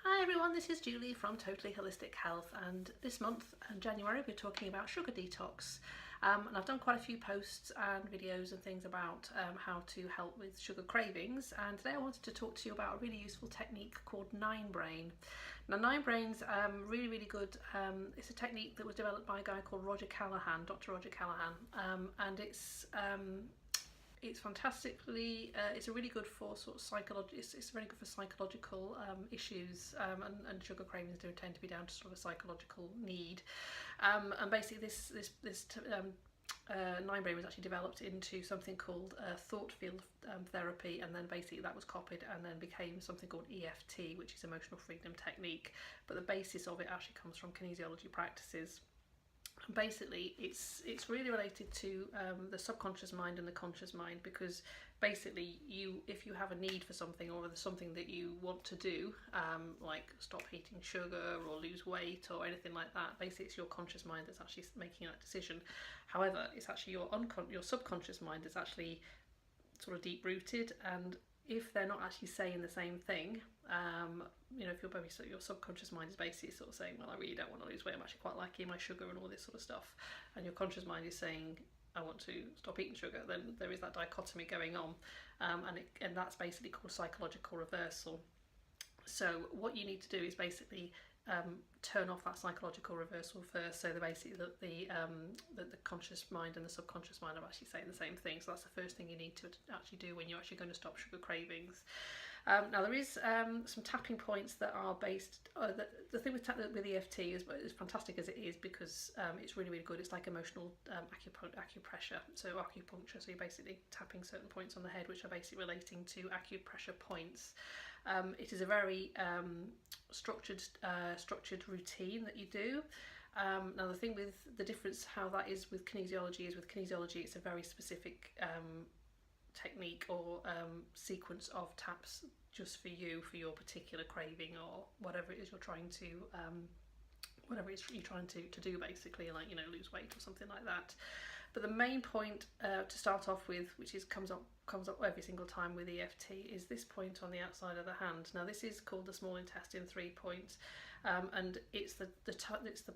Hi everyone, this is Julie from Totally Holistic Health, and this month in January we're talking about sugar detox. And I've done quite a few posts and videos and things about how to help with sugar cravings, and today I wanted to talk to you about a really useful technique called 9-brain. Now 9-brain's really good. It's a technique that was developed by a guy called Dr. Roger Callahan, and it's fantastically, it's a really good for sort of it's really good for psychological issues, and sugar cravings do tend to be down to sort of a psychological need. And basically this 9-brain was actually developed into something called thought field therapy, and then basically that was copied and then became something called EFT, which is emotional freedom technique. But the basis of it actually comes from kinesiology practices. Basically it's really related to the subconscious mind and the conscious mind, because basically if you have a need for something, or there's something that you want to do, like stop eating sugar or lose weight or anything like that, basically it's your conscious mind that's actually making that decision. However, it's actually your subconscious mind that's actually sort of deep rooted, and if they're not actually saying the same thing, if your subconscious mind is basically sort of saying, well, I really don't want to lose weight, I'm actually quite liking my sugar and all this sort of stuff, and your conscious mind is saying, I want to stop eating sugar, then there is that dichotomy going on, and that's basically called psychological reversal. So what you need to do is basically turn off that psychological reversal first. So the conscious mind and the subconscious mind are actually saying the same thing. So that's the first thing you need to actually do when you're actually going to stop sugar cravings. Now there is some tapping points that are based. The thing with EFT is fantastic as it is, because it's really good. It's like emotional acupressure, so acupuncture. So you're basically tapping certain points on the head, which are basically relating to acupressure points. It is a very structured routine that you do. Now the thing with the difference how that is with kinesiology it's a very specific technique or sequence of taps just for you, for your particular craving or whatever it is you're trying to do, basically, like lose weight or something like that. But the main point to start off with, which comes up every single time with EFT, is this point on the outside of the hand. Now this is called the small intestine 3 point, and it's the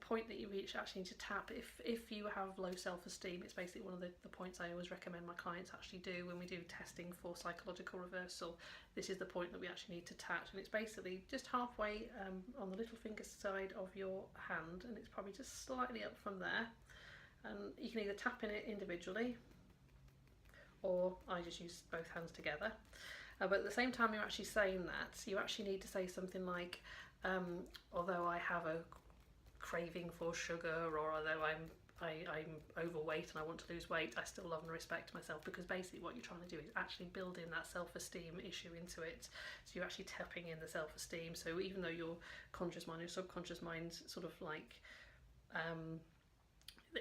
point that you actually need to tap if you have low self-esteem. It's basically one of the points I always recommend my clients actually do when we do testing for psychological reversal. This is the point that we actually need to tap, and it's basically just halfway on the little finger side of your hand, and it's probably just slightly up from there. And you can either tap in it individually, or I just use both hands together. But at the same time you're actually saying that, you actually need to say something like, although I have a craving for sugar, or although I'm overweight and I want to lose weight, I still love and respect myself, because basically what you're trying to do is actually build in that self-esteem issue into it. So you're actually tapping in the self-esteem. So even though your conscious mind, your subconscious mind sort of like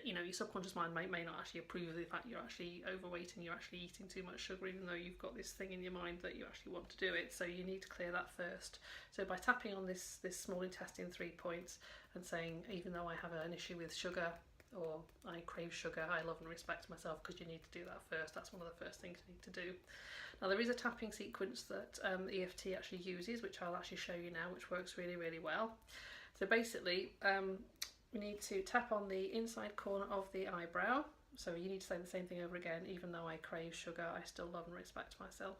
your subconscious mind may not actually approve of the fact you're actually overweight and you're actually eating too much sugar, even though you've got this thing in your mind that you actually want to do it. So you need to clear that first. So by tapping on this small intestine 3 points and saying, even though I have an issue with sugar, or I crave sugar, I love and respect myself, because you need to do that first. That's one of the first things you need to do. Now there is a tapping sequence that EFT actually uses, which I'll actually show you now, which works really well. So basically we need to tap on the inside corner of the eyebrow. So you need to say the same thing over again. Even though I crave sugar, I still love and respect myself.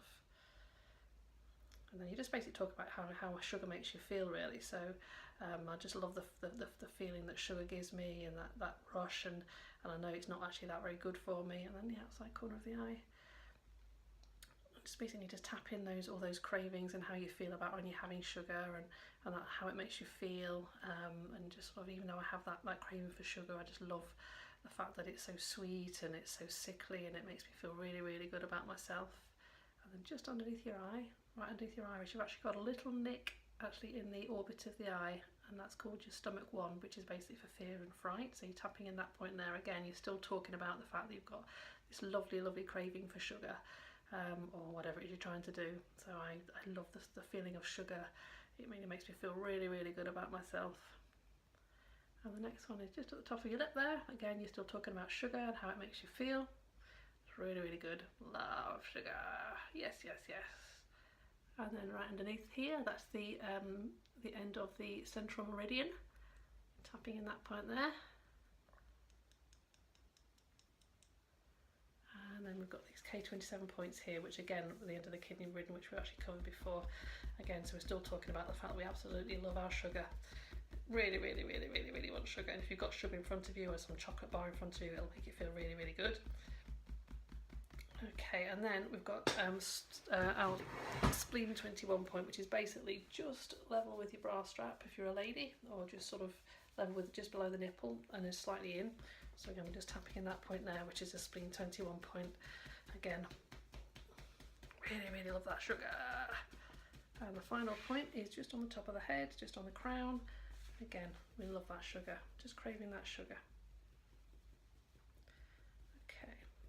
And then you just basically talk about how sugar makes you feel, really. So I just love the feeling that sugar gives me, and that rush, and I know it's not actually that very good for me. And then the outside corner of the eye. Just basically just tap in all those cravings and how you feel about when you're having sugar, and how it makes you feel, and just sort of, even though I have that craving for sugar, I just love the fact that it's so sweet and it's so sickly, and it makes me feel really good about myself. And then just underneath your eye, right underneath your iris, you've actually got a little nick actually in the orbit of the eye, and that's called your stomach 1, which is basically for fear and fright. So you're tapping in that point there. Again, you're still talking about the fact that you've got this lovely craving for sugar, or whatever it is you're trying to do. So I love the feeling of sugar. It really makes me feel really good about myself. And the next one is just at the top of your lip there. Again, you're still talking about sugar and how it makes you feel. It's really good. Love sugar. Yes. And then right underneath here, that's the end of the central meridian. Tapping in that point there. And then we've got these K27 points here, which again are the end of the kidney meridian, which we actually covered before. Again, so we're still talking about the fact that we absolutely love our sugar. Really, really, really, really, really want sugar. And if you've got sugar in front of you or some chocolate bar in front of you, it'll make it feel really, really good. Okay, and then we've got our spleen 21 point, which is basically just level with your bra strap if you're a lady, or just sort of level with just below the nipple and is slightly in. So again, we're just tapping in that point there, which is a spleen 21 point. Again, really, really love that sugar. And the final point is just on the top of the head, just on the crown. Again, we love that sugar, just craving that sugar.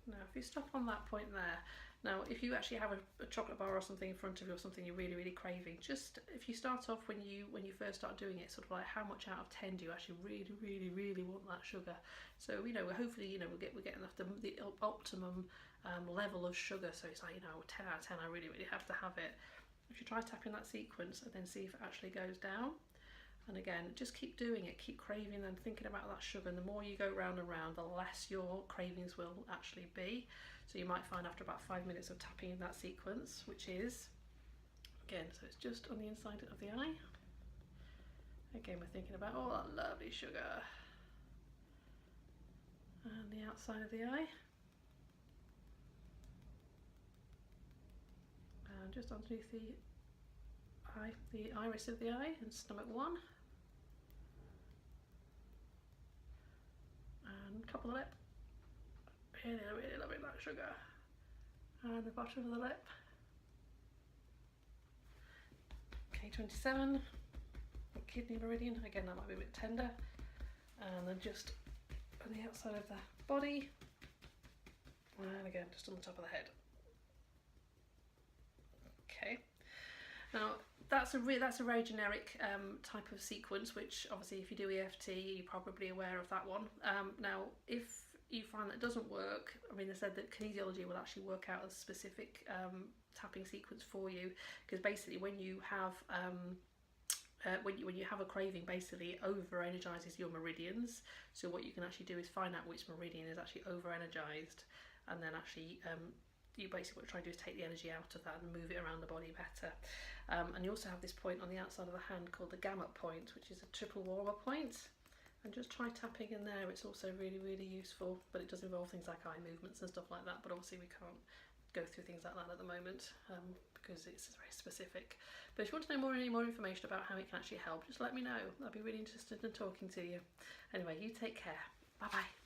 Now if you stop on that point there, now if you actually have a chocolate bar or something in front of you, or something you're really, really craving, just if you start off when you first start doing it, sort of like how much out of 10 do you actually really, really, really want that sugar? So hopefully we're getting the optimum level of sugar, so it's like 10 out of 10, I really, really have to have it. If you try tapping that sequence and then see if it actually goes down. And again, just keep doing it, keep craving and thinking about that sugar, and the more you go round and round, the less your cravings will actually be. So you might find after about 5 minutes of tapping in that sequence, which is, again, so it's just on the inside of the eye. Again, we're thinking about all that lovely sugar. And the outside of the eye. And just underneath the eye, the iris of the eye, and stomach 1. Top of the lip, really, really loving that sugar, and the bottom of the lip, K27, kidney meridian, again that might be a bit tender, and then just on the outside of the body, and again just on the top of the head. Okay, now that's a very generic type of sequence, which obviously if you do EFT you're probably aware of that one. Now if you find that doesn't work, I mean, they said that kinesiology will actually work out a specific tapping sequence for you, because basically when you have when you have a craving, basically it over energizes your meridians. So what you can actually do is find out which meridian is actually over energized, and then actually you basically what you try to do is take the energy out of that and move it around the body better. And you also have this point on the outside of the hand called the gamut point, which is a triple warmer point. And just try tapping in there, it's also really, really useful, but it does involve things like eye movements and stuff like that, but obviously we can't go through things like that at the moment because it's very specific. But if you want to know any more information about how it can actually help, just let me know. I'd be really interested in talking to you. Anyway, you take care. Bye bye.